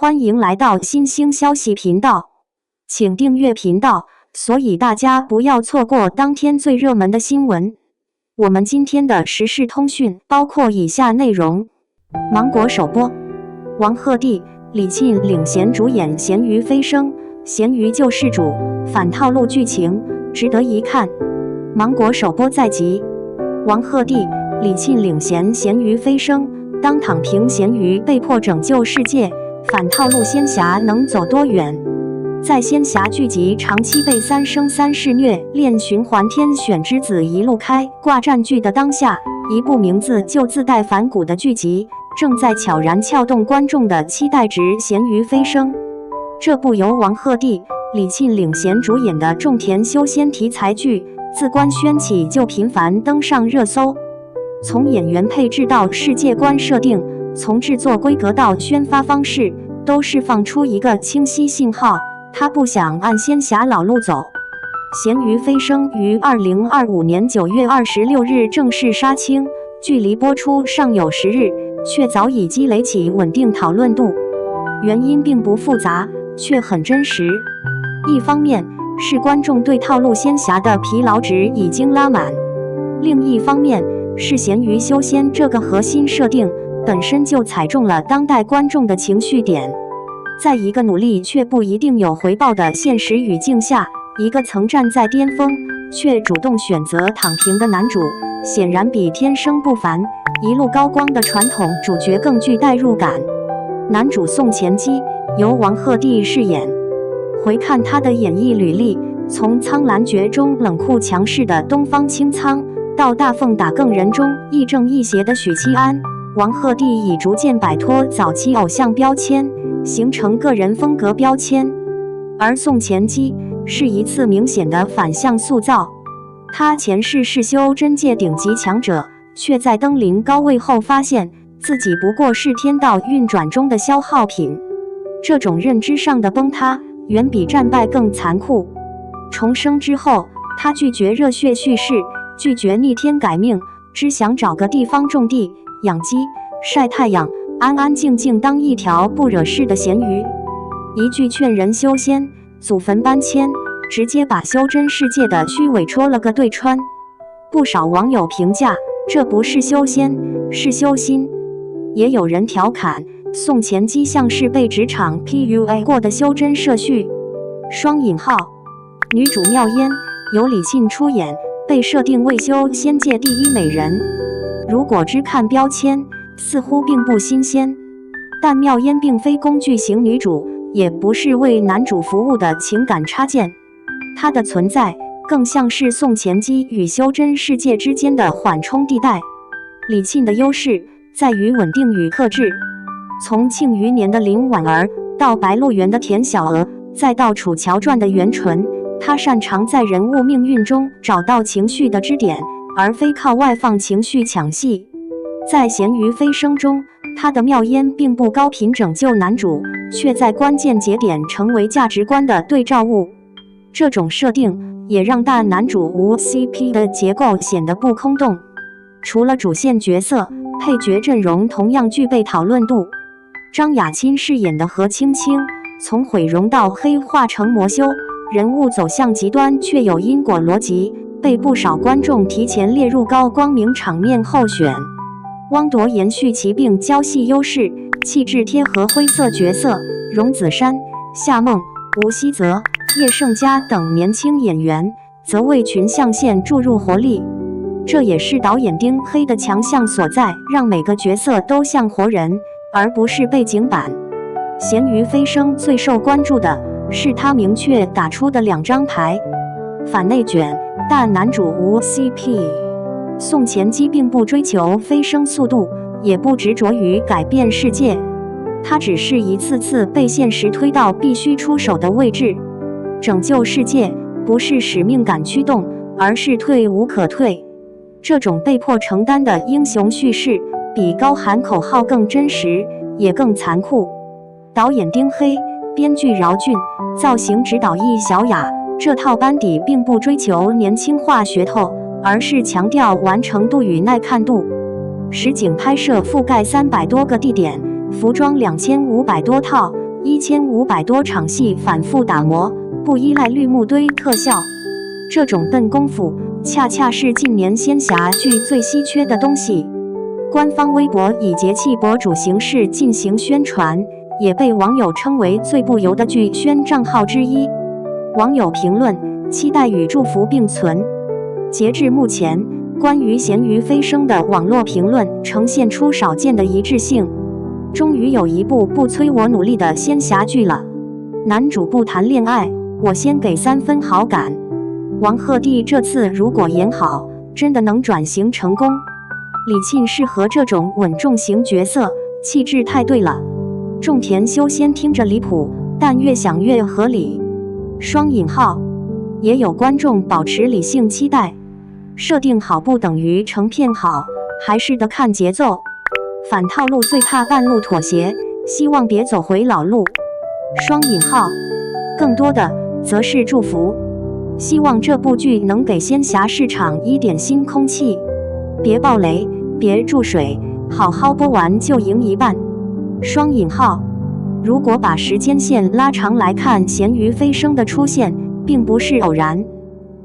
欢迎来到新兴消息频道，请订阅频道，所以大家不要错过当天最热门的新闻。我们今天的时事通讯包括以下内容：芒果首播，王鹤棣、李沁领衔主演《咸鱼飞升》，咸鱼救世主，反套路剧情，值得一看。芒果首播在即，王鹤棣、李沁领衔《咸鱼飞升》，当躺平咸鱼被迫拯救世界，反套路仙侠能走多远？在仙侠剧集长期被三生三世虐恋循环天选之子一路开挂占据的当下，一部名字就自带反骨的剧集正在悄然撬动观众的期待值《咸鱼飞升》。这部由王鹤棣、李沁领衔主演的种田修仙题材剧，自官宣起就频繁登上热搜。从演员配置到世界观设定，从制作规格到宣发方式，都释放出一个清晰信号，他不想按仙侠老路走。《咸鱼飞升》于2025年9月26日正式杀青，距离播出尚有10日，却早已积累起稳定讨论度。原因并不复杂，却很真实。一方面是观众对套路仙侠的疲劳值已经拉满，另一方面是咸鱼修仙这个核心设定本身就踩中了当代观众的情绪点。在一个努力却不一定有回报的现实语境下，一个曾站在巅峰却主动选择躺平的男主，显然比天生不凡、一路高光的传统主角更具代入感。男主宋钱基由王鹤棣饰演。回看他的演艺履历，从《苍兰诀》中冷酷强势的东方青苍，到《大奉打更人》中亦正亦邪的许七安，王鹤棣已逐渐摆脱早期偶像标签，形成个人风格标签。而宋钱基是一次明显的反向塑造，他前世是修真界顶级强者，却在登临高位后发现自己不过是天道运转中的消耗品。这种认知上的崩塌远比战败更残酷。重生之后，他拒绝热血叙事，拒绝逆天改命，只想找个地方种地、养鸡、晒太阳，安安静静当一条不惹事的咸鱼。一句劝人修仙，祖坟搬迁，直接把修真世界的虚伪戳了个对穿。不少网友评价，这不是修仙，是修心。也有人调侃，宋钱基像是被职场 PUA 过的修真社畜。双引号。女主妙烟由李沁出演，被设定为修仙界第一美人。如果只看标签，似乎并不新鲜。但妙烟并非工具型女主，也不是为男主服务的情感插件，她的存在更像是宋钱基与修真世界之间的缓冲地带。李沁的优势在于稳定与克制，从《庆余年》的林婉儿到《白鹿原》的田小娥，再到《楚乔传》的袁纯，她擅长在人物命运中找到情绪的支点，而非靠外放情绪抢戏。在《咸鱼飞升》中，她的妙烟并不高频拯救男主，却在关键节点成为价值观的对照物。这种设定也让大男主无 CP 的结构显得不空洞。除了主线角色，配角阵容同样具备讨论度。张雅钦饰演的何青青，从毁容到黑化成魔修，人物走向极端却有因果逻辑，被不少观众提前列入高光明场面候选。汪铎延续其病娇戏优势，气质贴合灰色角色，荣梓杉、夏梦、吴希泽、叶盛嘉等年轻演员则为群像线注入活力。这也是导演丁黑的强项所在，让每个角色都像活人，而不是背景板。《咸鱼飞升》最受关注的是他明确打出的2张牌：反内卷，大男主无 CP。宋钱基并不追求飞升速度，也不执着于改变世界，他只是一次次被现实推到必须出手的位置。拯救世界不是使命感驱动，而是退无可退。这种被迫承担的英雄叙事，比高喊口号更真实，也更残酷。导演丁黑，编剧饶俊，造型指导易小雅，这套班底并不追求年轻化噱头，而是强调完成度与耐看度。实景拍摄覆盖300多个地点，服装2500多套， 1500多场戏反复打磨，不依赖绿幕堆特效。这种笨功夫，恰恰是近年仙侠剧最稀缺的东西。官方微博以节气博主形式进行宣传，也被网友称为最不油的剧宣账号之一。网友评论：期待与祝福并存。截至目前，关于咸鱼飞升的网络评论呈现出少见的一致性。终于有一部不催我努力的仙侠剧了。男主不谈恋爱，我先给3分好感。王鹤棣这次如果演好，真的能转型成功。李沁适合这种稳重型角色，气质太对了。种田修仙听着离谱，但越想越合理。双引号，也有观众保持理性期待。设定好不等于成片好，还是得看节奏。反套路最怕半路妥协，希望别走回老路。双引号，更多的则是祝福。希望这部剧能给仙侠市场一点新空气，别爆雷，别注水，好好播完就赢一半。双引号，如果把时间线拉长来看，咸鱼飞升的出现并不是偶然。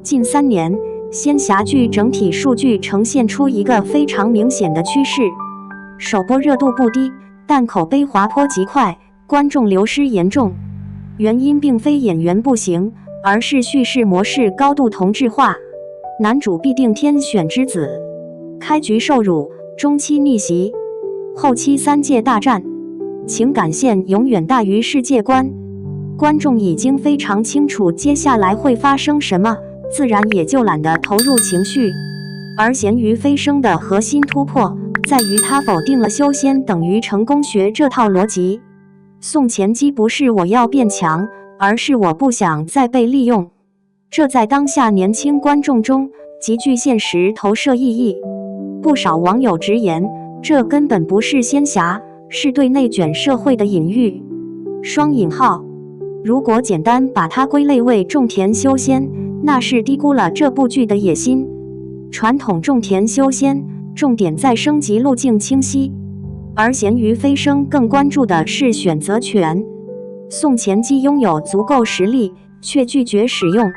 近3年，仙侠剧整体数据呈现出一个非常明显的趋势：首播热度不低，但口碑滑坡极快，观众流失严重。原因并非演员不行，而是叙事模式高度同质化。男主必定天选之子，开局受辱，中期逆袭，后期3界大战，情感线永远大于世界观。观众已经非常清楚接下来会发生什么，自然也就懒得投入情绪。而咸鱼飞升的核心突破在于他否定了修仙等于成功学这套逻辑。宋前期不是我要变强，而是我不想再被利用。这在当下年轻观众中极具现实投射意义。不少网友直言，这根本不是仙侠，是对内卷社会的隐喻。双引号，如果简单把它归类为种田修仙，那是低估了这部剧的野心。传统种田修仙重点在升级路径清晰，而咸鱼飞升更关注的是选择权。宋前期拥有足够实力，却拒绝使用。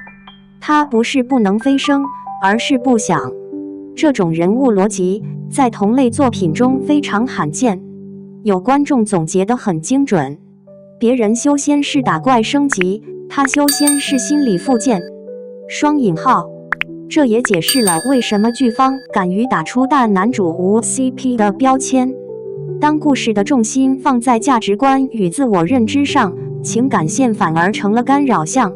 他不是不能飞升，而是不想。这种人物逻辑在同类作品中非常罕见。有观众总结得很精准：别人修仙是打怪升级，他修仙是心理复健。双引号，这也解释了为什么剧方敢于打出大男主无 CP 的标签。当故事的重心放在价值观与自我认知上，情感线反而成了干扰项。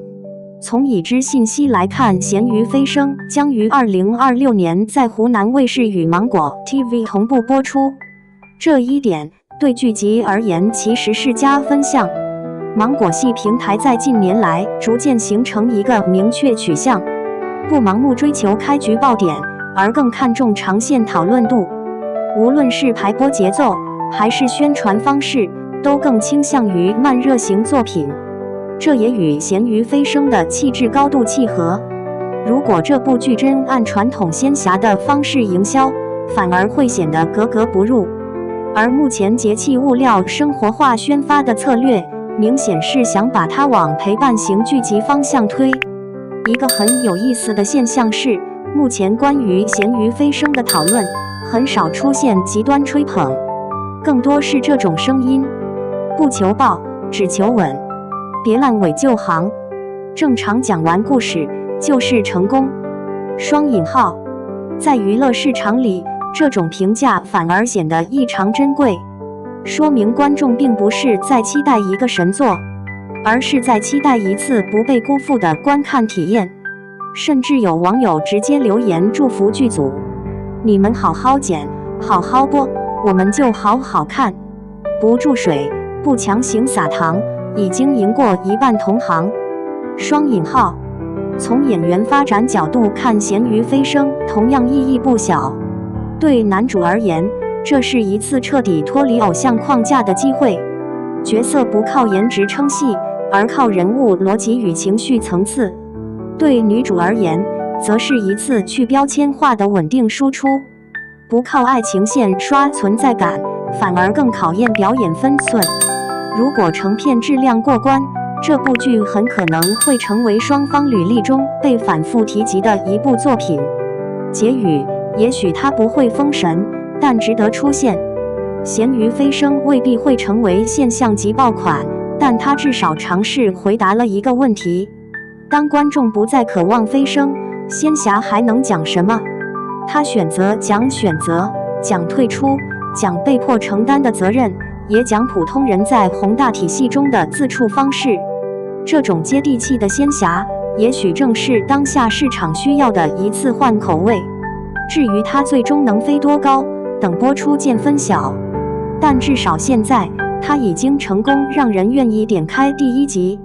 从已知信息来看，咸鱼飞升将于2026年在湖南卫视与芒果 TV 同步播出。这一点对剧集而言其实是加分项。芒果系平台在近年来逐渐形成一个明确取向，不盲目追求开局爆点，而更看重长线讨论度。无论是排播节奏还是宣传方式，都更倾向于慢热型作品。这也与咸鱼飞升的气质高度契合。如果这部剧真按传统仙侠的方式营销，反而会显得格格不入。而目前节气物料生活化宣发的策略，明显是想把它往陪伴型剧集方向推。一个很有意思的现象是，目前关于咸鱼飞升的讨论很少出现极端吹捧，更多是这种声音：不求爆，只求稳，别烂尾就行，正常讲完故事就是成功。双引号，在娱乐市场里，这种评价反而显得异常珍贵，说明观众并不是在期待一个神作，而是在期待一次不被辜负的观看体验。甚至有网友直接留言祝福剧组：你们好好剪，好好播，我们就好好看，不注水，不强行撒糖，已经赢过一半同行。双引号，从演员发展角度看，咸鱼飞升同样意义不小。对男主而言，这是一次彻底脱离偶像框架的机会，角色不靠颜值撑戏，而靠人物逻辑与情绪层次。对女主而言，则是一次去标签化的稳定输出，不靠爱情线刷存在感，反而更考验表演分寸。如果成片质量过关，这部剧很可能会成为双方履历中被反复提及的一部作品。结语：也许它不会封神，但值得出现。咸鱼飞升未必会成为现象级爆款，但它至少尝试回答了一个问题：当观众不再渴望飞升，仙侠还能讲什么？他选择讲选择，讲退出，讲被迫承担的责任，也讲普通人在宏大体系中的自处方式。这种接地气的仙侠，也许正是当下市场需要的一次换口味。至于它最终能飞多高，等播出见分晓。但至少现在，它已经成功让人愿意点开第一集。